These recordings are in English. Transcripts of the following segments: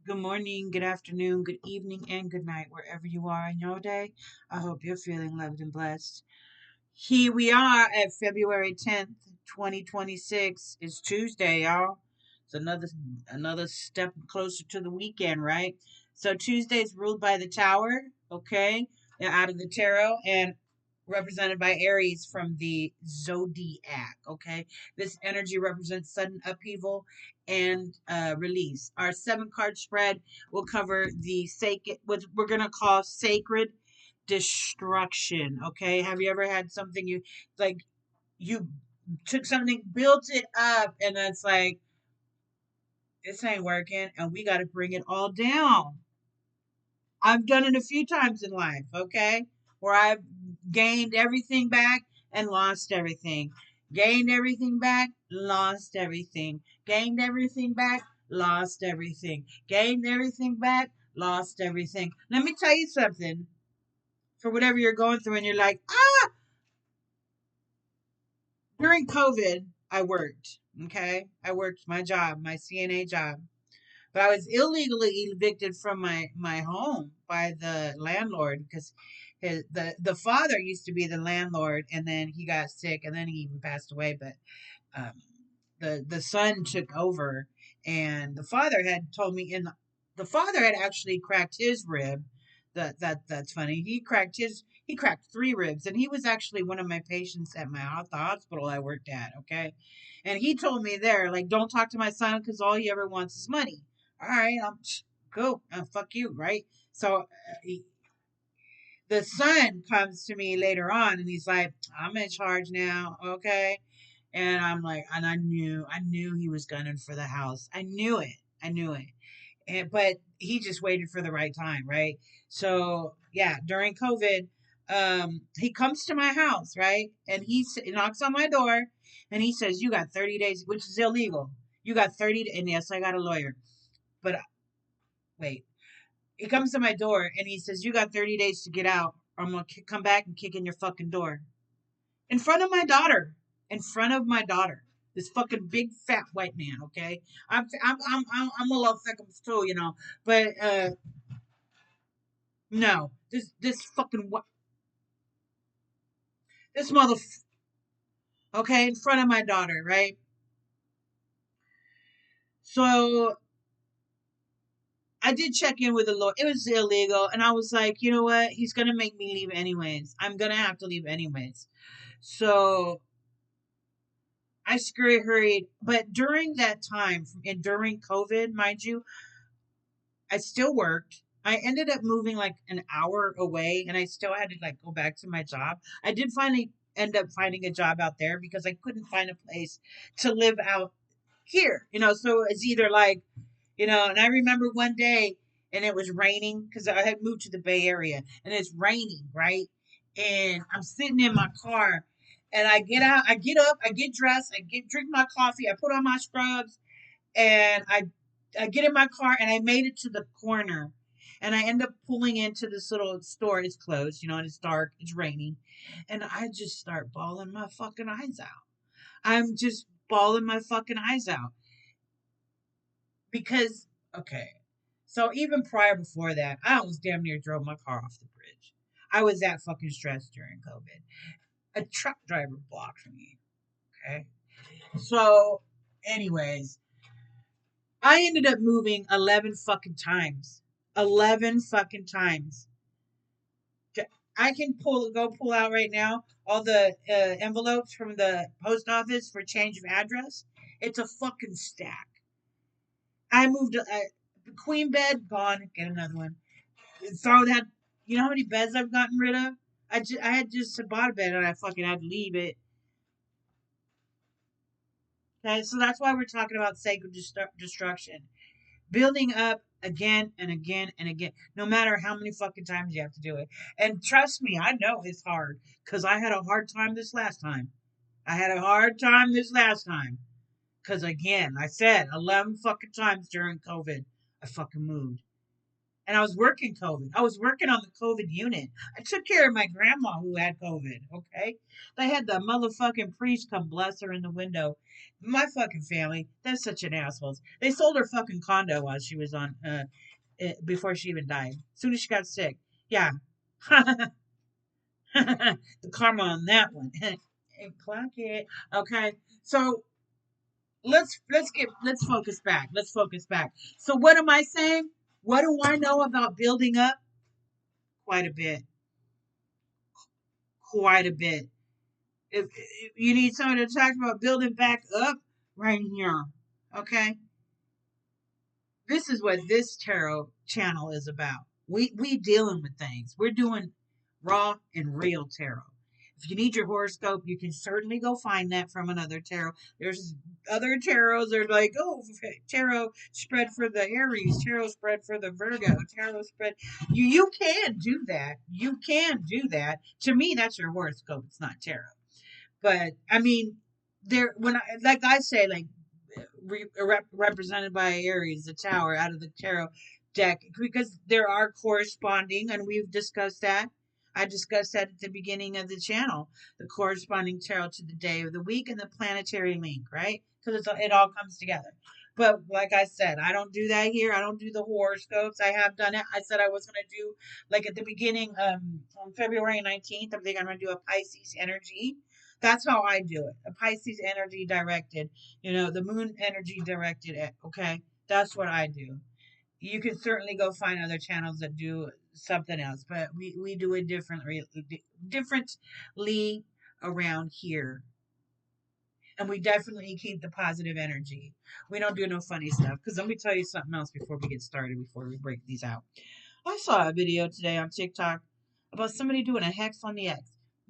Good morning, good afternoon, good evening, and good night, wherever you are in your day. I hope you're feeling loved and blessed. Here we are at February 10th, 2026. It's Tuesday, y'all. It's another step closer to the weekend, right? So Tuesday's ruled by the Tower, okay? They're out of the tarot and represented by Aries from the zodiac, okay? This energy represents sudden upheaval and release. Our 7 card spread will cover the sacred, what we're going to call sacred destruction. Okay, have you ever had something you took something, built it up, and it's like this ain't working, and we got to bring it all down? I've done it a few times in life. Okay, where I've gained everything back and lost everything, gained everything back, lost everything, gained everything back, lost everything, gained everything back, lost everything. Let me tell you something. For whatever you're going through, and you're like, during COVID, I worked. Okay, I worked my job, my CNA job, but I was illegally evicted from my home by the landlord because the father used to be the landlord, and then he got sick, and then he even passed away. But um, the son took over, and the father had told me the father had actually cracked his rib. That's funny. He cracked 3 ribs, and he was actually one of my patients at the hospital I worked at. Okay, and he told me there, like, don't talk to my son because all he ever wants is money. All right, I'm cool. Fuck you, right? So the son comes to me later on, and he's like, I'm in charge now, okay? And I'm like, and I knew he was gunning for the house. I knew it. I knew it. But he just waited for the right time, right? So yeah, during COVID, he comes to my house, right? And he knocks on my door, and he says, "You got 30 days," which is illegal. You got 30, and yes, I got a lawyer. But wait, he comes to my door, and he says, "You got 30 days to get out, or I'm gonna come back and kick in your fucking door." In front of my daughter. In front of my daughter. This fucking big fat white man. Okay, I'm a little thick too, but no, this fucking this mother. Okay, in front of my daughter, right? So I did check in with the Lord. It was illegal, and I was like, you know what? He's gonna make me leave anyways. I'm gonna have to leave anyways. So I scurry hurried, but during that time, and during COVID, mind you, I still worked. I ended up moving like an hour away, and I still had to like go back to my job. I did finally end up finding a job out there because I couldn't find a place to live out here. So it's either like, and I remember one day, and it was raining because I had moved to the Bay Area, and it's raining, right? And I'm sitting in my car, and I get out, I get up, I get dressed, drink my coffee, I put on my scrubs, and I get in my car, and I made it to the corner, and I end up pulling into this little store. It's closed, and it's dark, it's raining, and I just start bawling my fucking eyes out. I'm just bawling my fucking eyes out because, okay, so even prior before that, I almost damn near drove my car off the bridge. I was that fucking stressed during COVID. A truck driver blocked me. Okay, so anyways, I ended up moving 11 fucking times. 11 fucking times. I can pull out right now all the envelopes from the post office for change of address. It's a fucking stack. I moved the queen bed, gone, get another one. Throw that, you know how many beds I've gotten rid of? I had just bought a bed, and I fucking had to leave it. Okay, so that's why we're talking about sacred destruction. Building up again and again and again, no matter how many fucking times you have to do it. And trust me, I know it's hard because I had a hard time this last time. I had a hard time this last time because, again, I said 11 fucking times during COVID, I fucking moved. And I was working COVID. I was working on the COVID unit. I took care of my grandma who had COVID. Okay, they had the motherfucking priest come bless her in the window. My fucking family, they're such an assholes. They sold her fucking condo while she was on, before she even died. As soon as she got sick, yeah. The karma on that one. Clock it. Okay, so let's focus back. Let's focus back. So what am I saying? What do I know about building up? Quite a bit. Quite a bit. If you need someone to talk about building back up, right here. Okay? This is what this tarot channel is about. We dealing with things. We're doing raw and real tarot. If you need your horoscope, you can certainly go find that from another tarot. There's other tarots are like, oh, tarot spread for the Aries, tarot spread for the Virgo, tarot spread. You can do that. You can do that. To me, that's your horoscope. It's not tarot. But I mean, there when I like I say like represented by Aries, the tower out of the tarot deck, because there are corresponding, and we've discussed that. I discussed that at the beginning of the channel, the corresponding tarot to the day of the week and the planetary link, right? Because it all comes together. But like I said, I don't do that here. I don't do the horoscopes. I have done it. I said I was going to do, like at the beginning, on February 19th, I think I'm going to do a Pisces energy. That's how I do it. A Pisces energy directed, the moon energy directed it. Okay. That's what I do. You can certainly go find other channels that do something else, but we do it differently around here. And we definitely keep the positive energy. We don't do no funny stuff. Because let me tell you something else before we get started, before we break these out. I saw a video today on TikTok about somebody doing a hex on the X.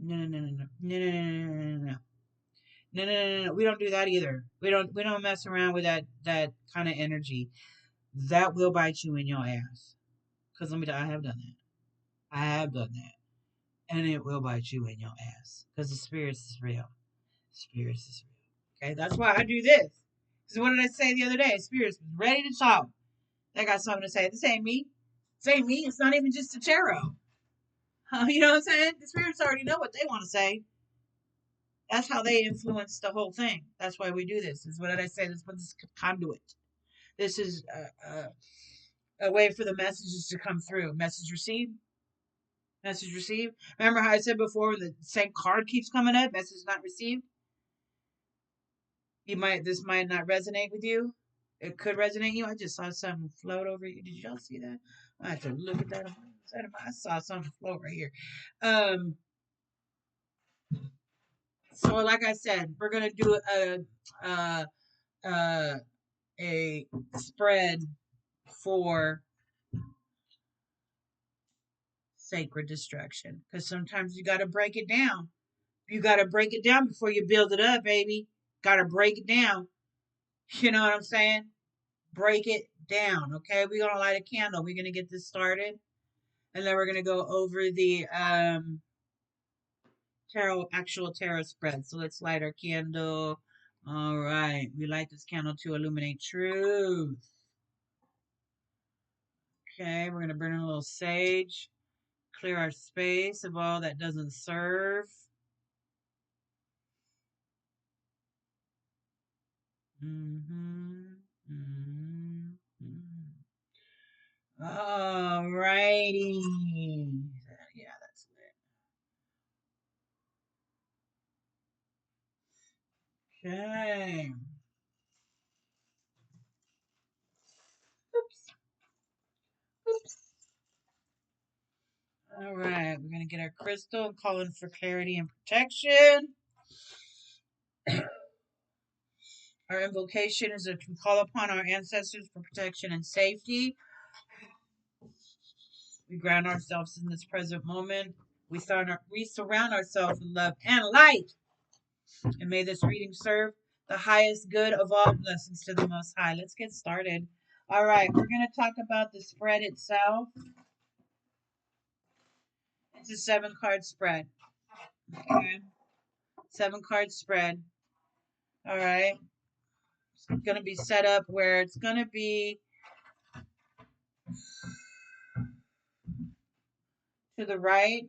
No, no, no, no, no, no, no, no, no, no, no. No, no, no, no. We don't do that either. We don't mess around with that kind of energy. That will bite you in your ass. Because let me tell you, I have done that. I have done that. And it will bite you in your ass. Because the spirits is real. Spirits is real. Okay, that's why I do this. Because what did I say the other day? Spirits was ready to talk. They got something to say. This ain't me. This ain't me. It's not even just a tarot. You know what I'm saying? The spirits already know what they want to say. That's how they influence the whole thing. That's why we do this. Is what did I say? This is conduit. This is a way for the messages to come through. Message received. Message received. Remember how I said before when the same card keeps coming up? Message not received. This might not resonate with you. It could resonate you. I just saw something float over you. Did y'all see that? I have to look at that. I saw something float right here. So like I said, we're gonna do a spread for sacred destruction, because sometimes you got to break it down. You got to break it down before you build it up, baby. Got to break it down. You know what I'm saying? Break it down. Okay, we're gonna light a candle. We're gonna get this started, and then we're gonna go over the actual tarot spread. So let's light our candle. All right, we light this candle to illuminate truth. Okay, we're gonna burn a little sage, clear our space of all that doesn't serve. Mm-hmm. Mm-hmm. All righty. Yeah, that's it. Okay. Oops. Oops. All right. We're going to get our crystal and call in for clarity and protection. Our invocation is that we call upon our ancestors for protection and safety. We ground ourselves in this present moment. We surround ourselves with love and light. And may this reading serve the highest good of all. Blessings to the Most High. Let's get started. All right, we're going to talk about the spread itself. It's a 7-card spread. Okay, 7-card spread. All right, it's going to be set up where it's going to be to the right.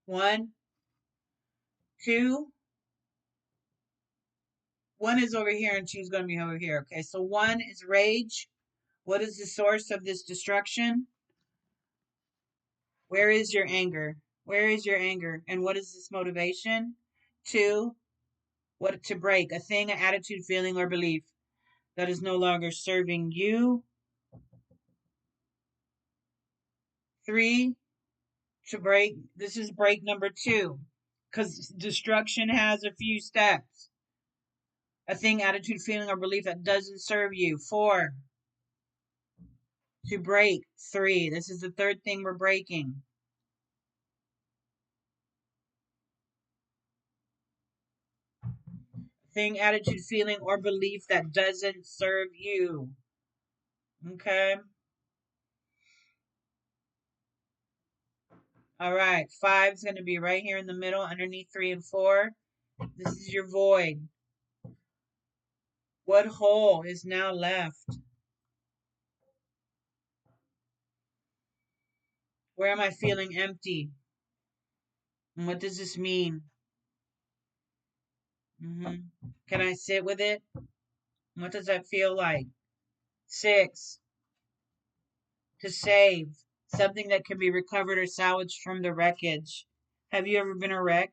1, 2. 1 is over here and 2 is going to be over here. Okay, so 1 is rage. What is the source of this destruction? Where is your anger? Where is your anger? And what is this motivation? 2, what to break? A thing, an attitude, feeling, or belief that is no longer serving you. 3, to break. This is break number 2 because destruction has a few steps. A thing, attitude, feeling, or belief that doesn't serve you. 4, to break. 3, this is the third thing we're breaking. Thing, attitude, feeling, or belief that doesn't serve you. Okay. All right. 5 is going to be right here in the middle underneath 3 and 4. This is your void. What hole is now left? Where am I feeling empty? And what does this mean? Can I sit with it? What does that feel like? 6, to save. Something that can be recovered or salvaged from the wreckage. Have you ever been a wreck?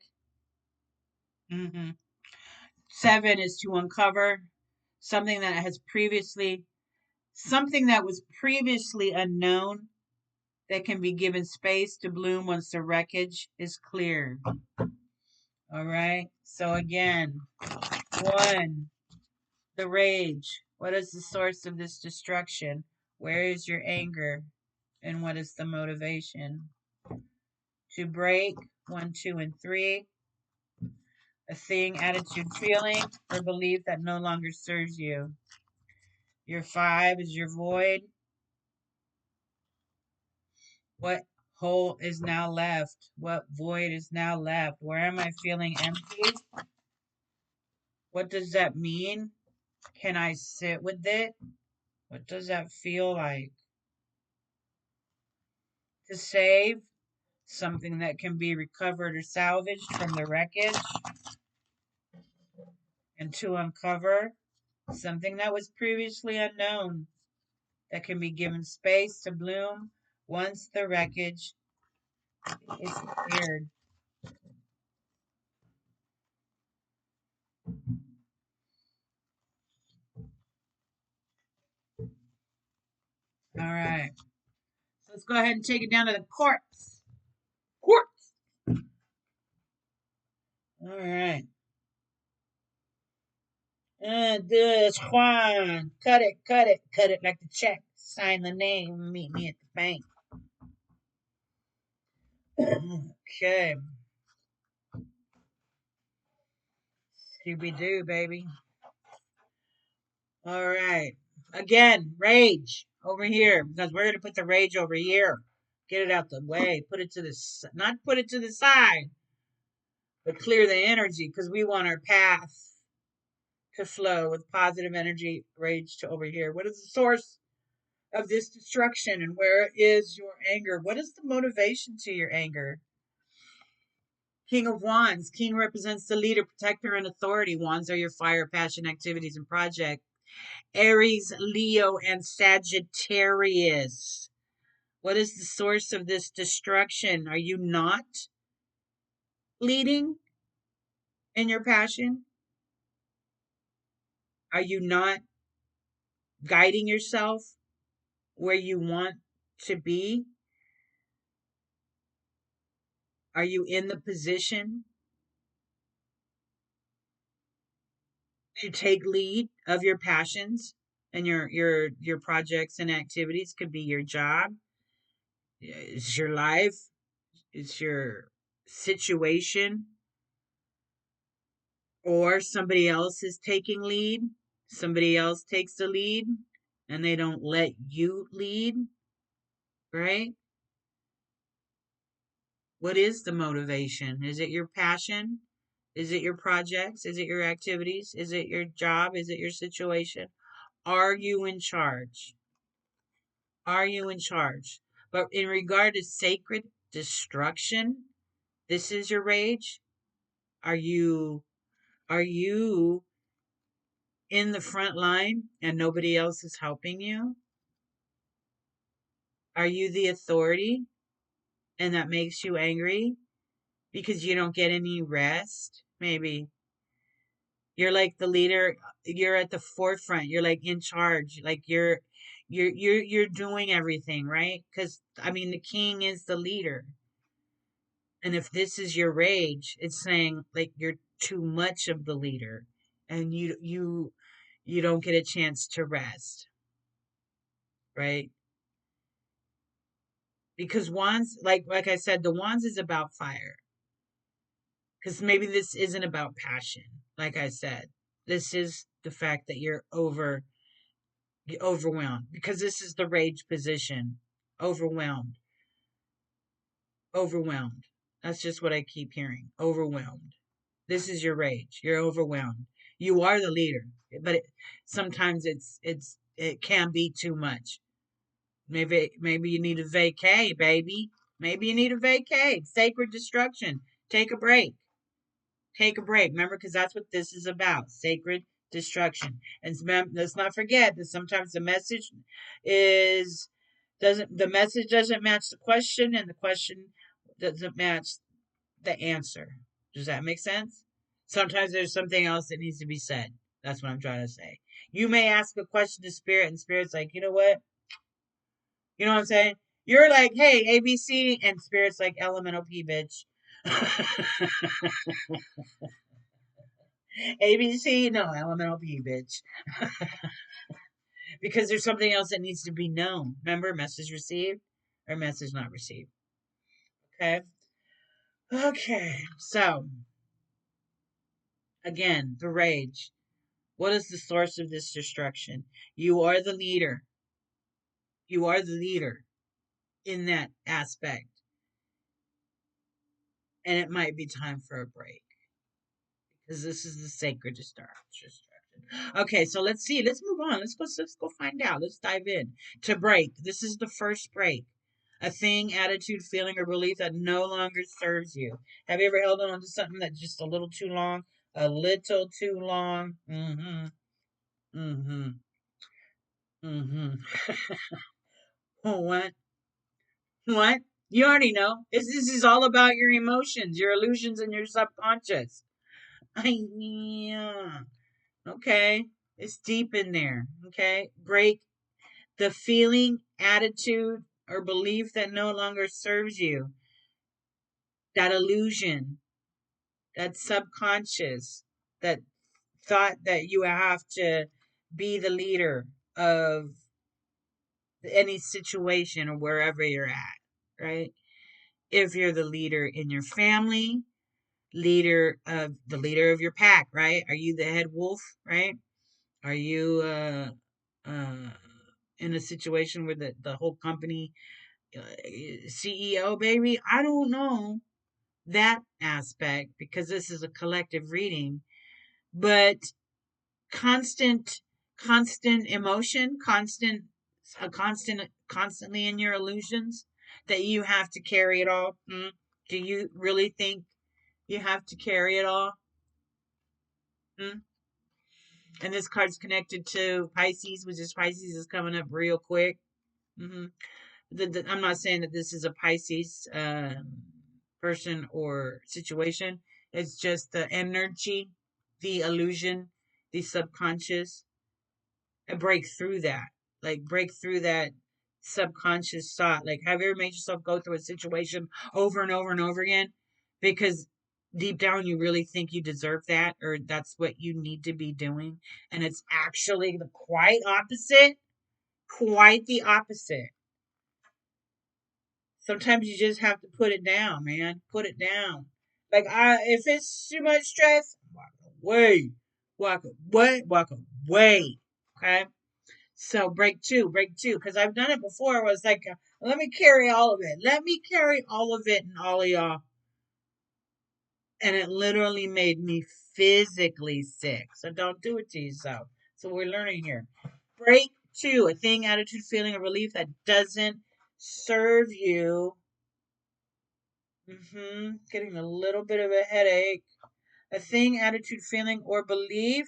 7 is to uncover something that was previously unknown that can be given space to bloom once the wreckage is cleared. All right. So again, 1, the rage. What is the source of this destruction? Where is your anger? And what is the motivation? To break. 1, 2, and 3. A thing, attitude, feeling, or belief that no longer serves you. Your 5 is your void. What hole is now left? What void is now left? Where am I feeling empty? What does that mean? Can I sit with it? What does that feel like? To save something that can be recovered or salvaged from the wreckage. And to uncover something that was previously unknown that can be given space to bloom once the wreckage is cleared. All right. So let's go ahead and take it down to the courts. Courts. All right. This Juan. Cut it, cut it, cut it like the check. Sign the name. Meet me at the bank. Okay. Scooby-Doo, baby. All right. Again, rage over here because we're going to put the rage over here. Get it out the way. Put it to the not put it to the side, but clear the energy because we want our path to flow with positive energy. Rage to over here. What is the source of this destruction and where is your anger? What is the motivation to your anger? King of Wands. King represents the leader, protector, and authority. Wands are your fire, passion, activities, and projects. Aries, Leo, and Sagittarius. What is the source of this destruction? Are you not leading in your passion? Are you not guiding yourself where you want to be? Are you in the position to take lead of your passions and your projects and activities? Could be your job, it's your life, it's your situation, or somebody else is taking lead. Somebody else takes the lead and they don't let you lead, right? What is the motivation? Is it your passion? Is it your projects? Is it your activities? Is it your job? Is it your situation? Are you in charge? Are you in charge? But in regard to sacred destruction, this is your rage. Are you are you in the front line and nobody else is helping you? Are you the authority and that makes you angry because you don't get any rest? Maybe you're like the leader, you're at the forefront, you're like in charge, like you're doing everything, right? Cuz I mean the king is the leader. And if this is your rage, it's saying like you're too much of the leader and you don't get a chance to rest, right? Because wands, like I said, the wands is about fire. Because maybe this isn't about passion. Like I said, this is the fact that you're overwhelmed because this is the rage position. Overwhelmed, overwhelmed. That's just what I keep hearing. Overwhelmed. This is your rage. You're overwhelmed. You are the leader, but sometimes it can be too much. Maybe you need a vacay, baby. Maybe you need a vacay. Sacred destruction. Take a break. Take a break. Remember, because that's what this is about. Sacred destruction. And let's not forget that sometimes is the message doesn't match the question, and the question doesn't match the answer. Does that make sense? Sometimes there's something else that needs to be said. That's what I'm trying to say. You may ask a question to spirit, and spirit's like, you know what? You know what I'm saying? You're like, hey, ABC, and spirit's like, elemental P, bitch. ABC, no, elemental P, bitch. Because there's something else that needs to be known. Remember, message received or message not received. Okay. Okay. So, again, the rage. What is the source of this destruction? You are the leader. You are the leader in that aspect. And it might be time for a break because this is the sacred destruction. Okay, so let's see. Let's move on. Let's go find out. Let's dive in. To break. This is the first break. A thing, attitude, feeling, or belief that no longer serves you. Have you ever held on to something that's just a little too long? A little too long. Mm-hmm. Mm-hmm. Mm-hmm. What? What? You already know. This is all about your emotions, your illusions, and your subconscious. Yeah. Okay. It's deep in there. Okay. Break the feeling, attitude, or belief that no longer serves you. That illusion, that subconscious, that thought that you have to be the leader of any situation or wherever you're at, right? If you're the leader in your family, leader of your pack, right? Are you the head wolf, right? Are you uh in a situation where the whole company CEO, baby? I don't know that aspect because this is a collective reading, but constant constant emotion, constantly in your illusions that you have to carry it all. Do you really think you have to carry it all? Mm? And this card's connected to Pisces, which is Pisces is coming up real quick. hmm I'm not saying that this is a Pisces person or situation. It's just the energy, the illusion, the subconscious, and break through that. Like break through that subconscious thought. Like, have you ever made yourself go through a situation over and over and over again because deep down you really think you deserve that or that's what you need to be doing, and it's actually the quite opposite. Quite the opposite. Sometimes you just have to put it down, man. Put it down. Like if it's too much stress, walk away. Walk away. Okay. So break two, because I've done it before. It was like, let me carry all of it. Let me carry all of it and all of y'all. And it literally made me physically sick. So don't do it to yourself. So we're learning here. Break two, a thing, attitude, feeling, or relief that doesn't serve you. Getting a little bit of a headache. A thing, attitude, feeling, or belief.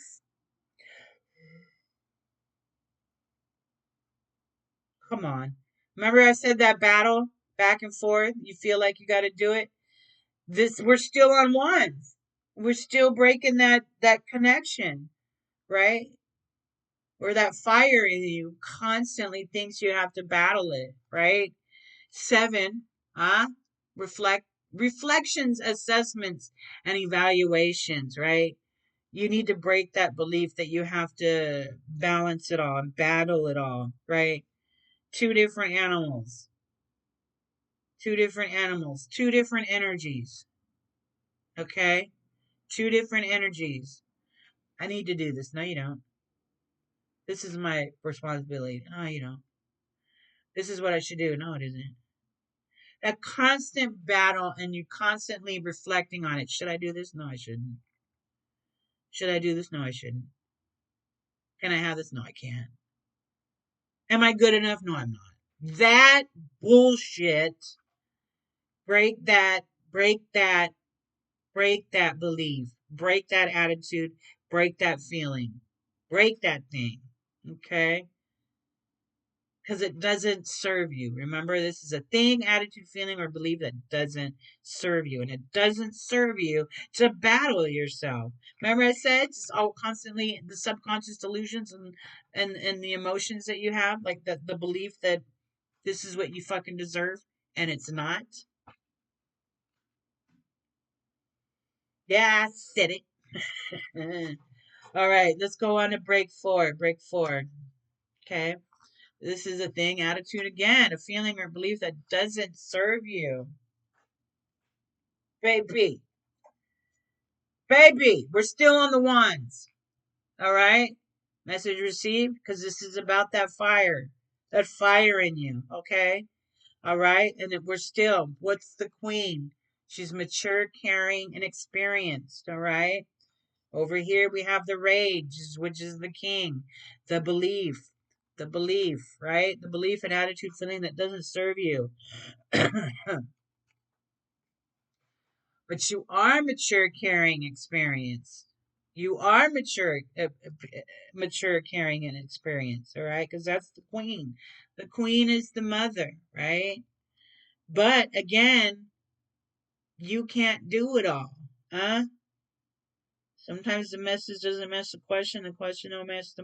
Come on. Remember I said that battle back and forth? You feel like you got to do it? We're still on ones. We're still breaking that connection, right? Or that fire in you constantly thinks you have to battle it, right? 7, huh? Reflections, assessments, and evaluations, right? You need to break that belief that you have to balance it all and battle it all, right? Two different animals, two different energies, okay? Two different energies. I need to do this. No, you don't. This is my responsibility. No, you don't. This is what I should do. No, it isn't. That constant battle and you constantly reflecting on it. Should I do this? No, I shouldn't. Should I do this? No, I shouldn't. Can I have this? No, I can't. Am I good enough? No, I'm not. That bullshit. Break that, break that, break that belief, break that attitude, break that feeling, break that thing. Okay? Because it doesn't serve you. Remember, this is a thing, attitude, feeling, or belief that doesn't serve you. And it doesn't serve you to battle yourself. Remember, I said it's all constantly the subconscious delusions and the emotions that you have, like the belief that this is what you fucking deserve, and it's not. Yeah, I said it. All right, let's go on to break 4. Break 4. Okay. This is a thing, attitude again, a feeling or belief that doesn't serve you. Baby, baby, we're still on the ones. All right. Message received because this is about that fire in you. Okay. All right. And we're still, what's the queen? She's mature, caring, and experienced. All right. Over here we have the rage, which is the king, the belief, right? The belief and attitude feeling that doesn't serve you. But you are mature, caring, experienced. You are mature, caring, and experienced. All right, because that's the queen. The queen is the mother, right? But again, you can't do it all, huh? Sometimes the message doesn't match the question don't match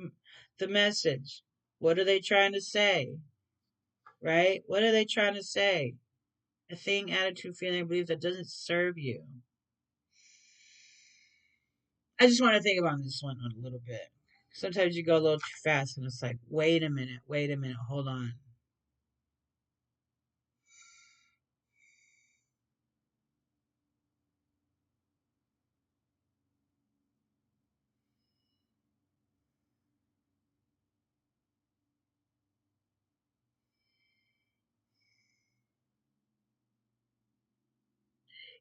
the message. What are they trying to say? Right? What are they trying to say? A thing, attitude, feeling, belief that doesn't serve you. I just want to think about this one a little bit. Sometimes you go a little too fast and it's like, wait a minute, hold on.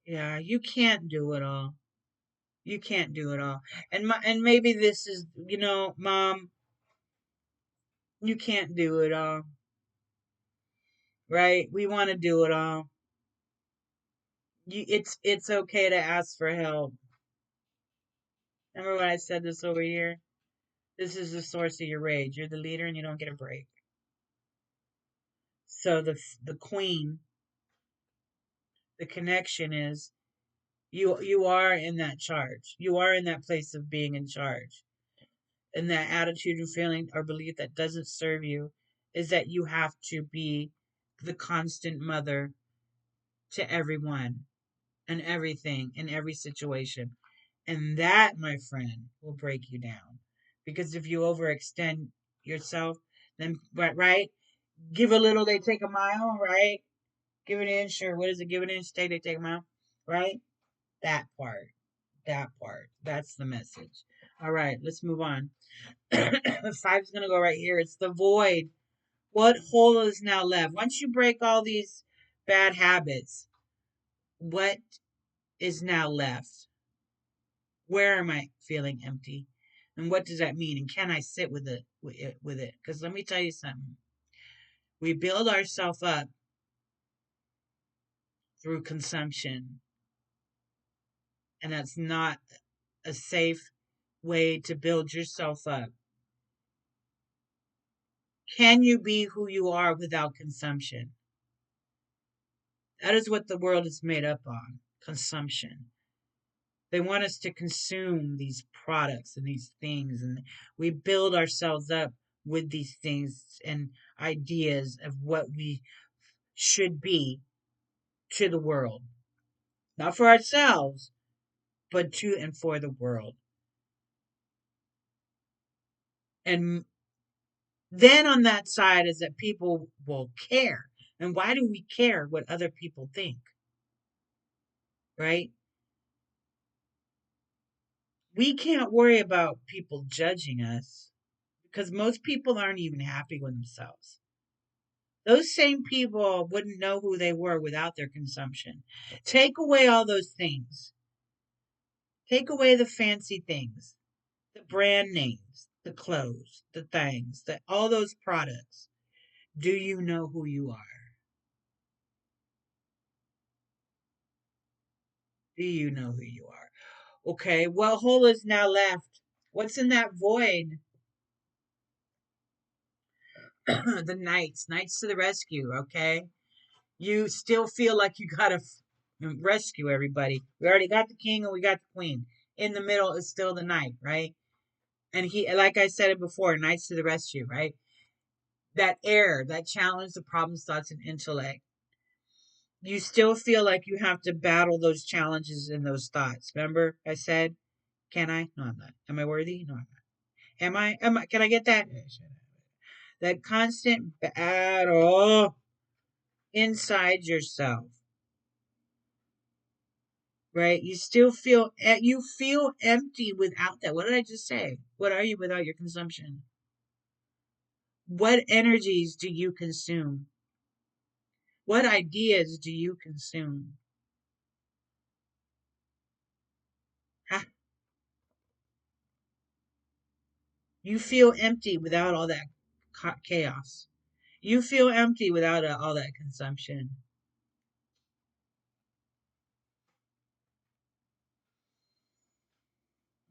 Yeah, you can't do it all. You can't do it all. And maybe this is, mom, you can't do it all. Right? We want to do it all. It's okay to ask for help. Remember when I said this over here? This is the source of your rage. You're the leader and you don't get a break. So the queen, the connection is you are in that charge. You are in that place of being in charge. And that attitude and feeling or belief that doesn't serve you is that you have to be the constant mother to everyone and everything in every situation. And that, my friend, will break you down. Because if you overextend yourself, then, right? Give a little, they take a mile, right? Give an inch, or what is it? Give an inch, they take a mile, right? That part. That part. That's the message. All right, let's move on. 5's going to go right here. It's the void. What hole is now left? Once you break all these bad habits, what is now left? Where am I feeling empty? And what does that mean? And can I sit with it? With it? Because let me tell you something. We build ourselves up through consumption, and that's not a safe way to build yourself up. Can you be who you are without consumption? That is what the world is made up on, consumption. They want us to consume these products and these things, and we build ourselves up with these things and ideas of what we should be to the world. Not for ourselves, but to and for the world. And then on that side is that people will care. And why do we care what other people think? Right? We can't worry about people judging us because most people aren't even happy with themselves. Those same people wouldn't know who they were without their consumption. Take away all those things. Take away the fancy things, the brand names, the clothes, the things, all those products. Do you know who you are? Do you know who you are? Okay, what hole is now left? What's in that void? The knights to the rescue, okay? You still feel like you gotta rescue everybody. We already got the king and we got the queen. In the middle is still the knight, right? And he, like I said it before, knights to the rescue, right? That air, that challenge, the problems, thoughts, and intellect. You still feel like you have to battle those challenges and those thoughts. Remember, I said, can I? No, I'm not. Am I worthy? No, I'm not. Am I? Am I? Can I get that? That constant battle inside yourself, right? You still feel you feel empty without that. What did I just say? What are you without your consumption? What energies do you consume? What ideas do you consume? Ha, you feel empty without all that chaos. You feel empty without all that consumption.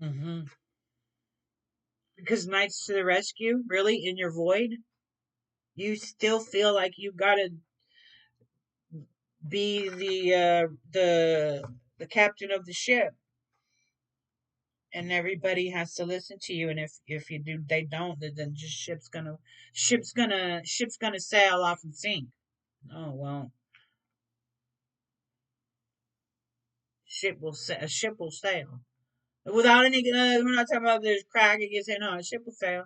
Hmm. Because Knights to the Rescue, really, in your void, you still feel like you gotta be the captain of the ship, and everybody has to listen to you. And if you do, they don't, then just ship's gonna sail off and sink. Oh well, a ship will sail without any. We're not talking about there's crack against it. No, a ship will sail.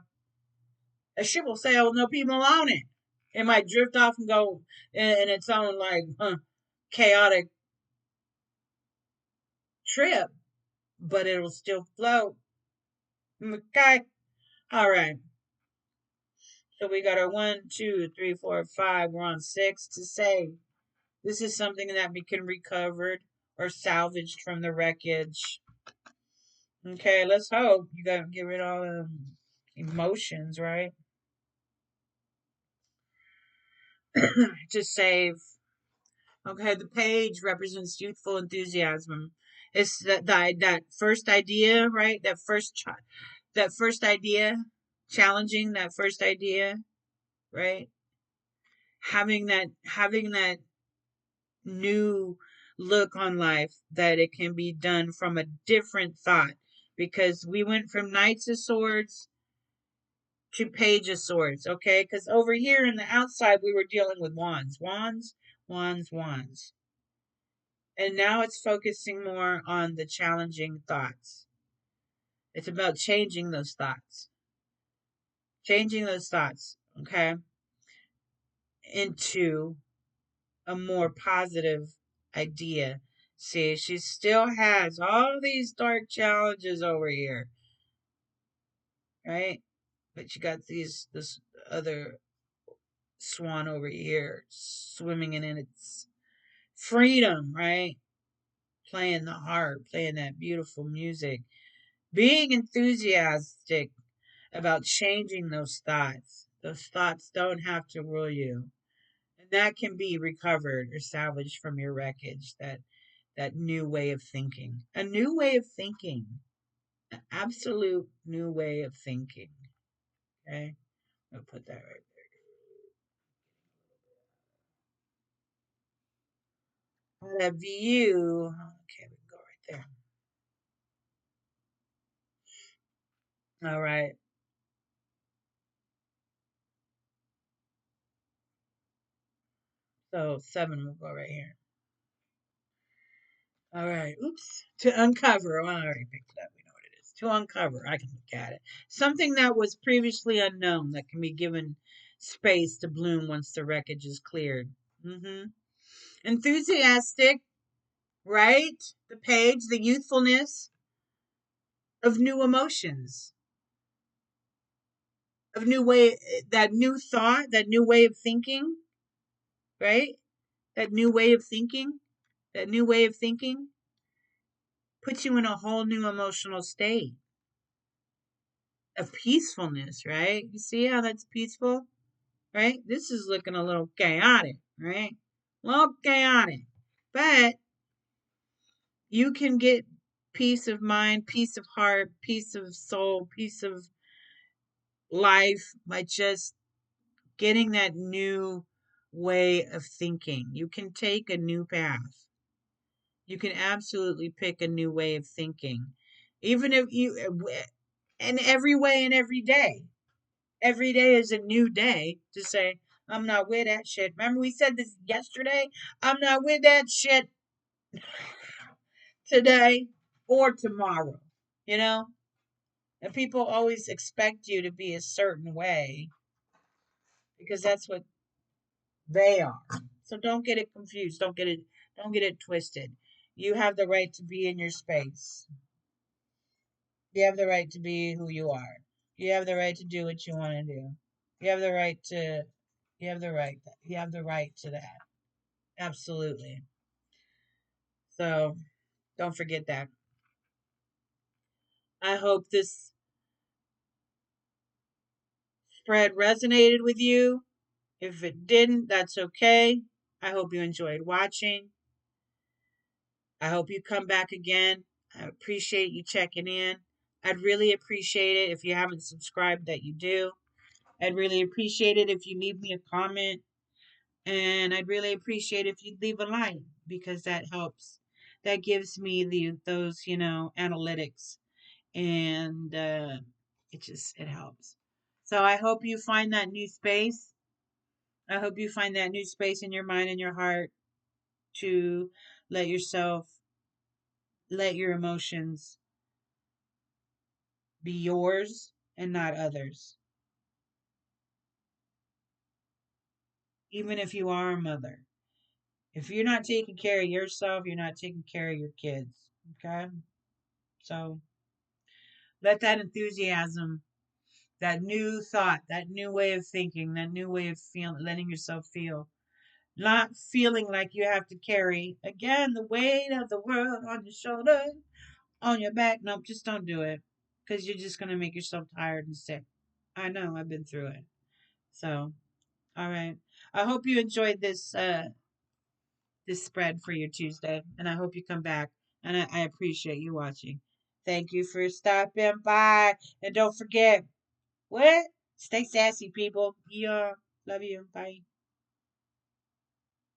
A ship will sail with no people on it. It might drift off and go in its own like chaotic trip, but it'll still float. Okay. All right. So we got our 1, 2, 3, 4, 5. We're on 6 to say. This is something that we can recovered or salvaged from the wreckage. Okay, let's hope you gotta get rid of all the emotions, right? To save. Okay, the page represents youthful enthusiasm. It's that first idea, right? That first idea, challenging that first idea, right? Having that new look on life, that it can be done from a different thought, because we went from knights of swords to page of swords, okay? Because over here in the outside we were dealing with wands, and now it's focusing more on the challenging thoughts. It's about changing those thoughts, okay, into a more positive idea. See, she still has all these dark challenges over here, right? But you got this other swan over here swimming in its freedom, right? Playing the harp, playing that beautiful music, being enthusiastic about changing those thoughts. Those thoughts don't have to rule you. And that can be recovered or salvaged from your wreckage, that new way of thinking. A new way of thinking. An absolute new way of thinking. Okay? I'll put that right there. That view. Okay, we can go right there. All right. So 7 will go right here. All right. Oops. To uncover. Well, I already picked it up. We know what it is. To uncover. I can look at it. Something that was previously unknown that can be given space to bloom once the wreckage is cleared. Enthusiastic, right? The page, the youthfulness of new emotions, of new way, that new thought, that new way of thinking, right? That new way of thinking, that new way of thinking puts you in a whole new emotional state of peacefulness, right? You see how that's peaceful, right? This is looking a little chaotic, right? A little chaotic. But you can get peace of mind, peace of heart, peace of soul, peace of life by just getting that new way of thinking. You can take a new path. You can absolutely pick a new way of thinking. Even if you, in every way and every day. Every day is a new day to say, I'm not with that shit. Remember, we said this yesterday? I'm not with that shit today or tomorrow. You know? And people always expect you to be a certain way because that's what they are. So don't get it confused. Don't get it twisted. You have the right to be in your space. You have the right to be who you are. You have the right to do what you want to do. You have the right to you have the right to that. Absolutely. So don't forget that. I hope this spread resonated with you. If it didn't, that's okay. I hope you enjoyed watching. I hope you come back again. I appreciate you checking in. I'd really appreciate it if you haven't subscribed that you do. I'd really appreciate it if you leave me a comment. And I'd really appreciate if you'd leave a like because that helps. That gives me those, analytics. And it helps. So I hope you find that new space. I hope you find that new space in your mind and your heart to let yourself, let your emotions be yours and not others. Even if you are a mother. If you're not taking care of yourself, you're not taking care of your kids. Okay? So let that enthusiasm, that new thought, that new way of thinking, that new way of feeling, letting yourself feel, not feeling like you have to carry again the weight of the world on your shoulder, on your back. Nope, just don't do it because you're just going to make yourself tired and sick. I know, I've been through it. So, all right. I hope you enjoyed this spread for your Tuesday, and I hope you come back. And I appreciate you watching. Thank you for stopping by, and don't forget what? Stay sassy, people. Yeah, love you. Bye.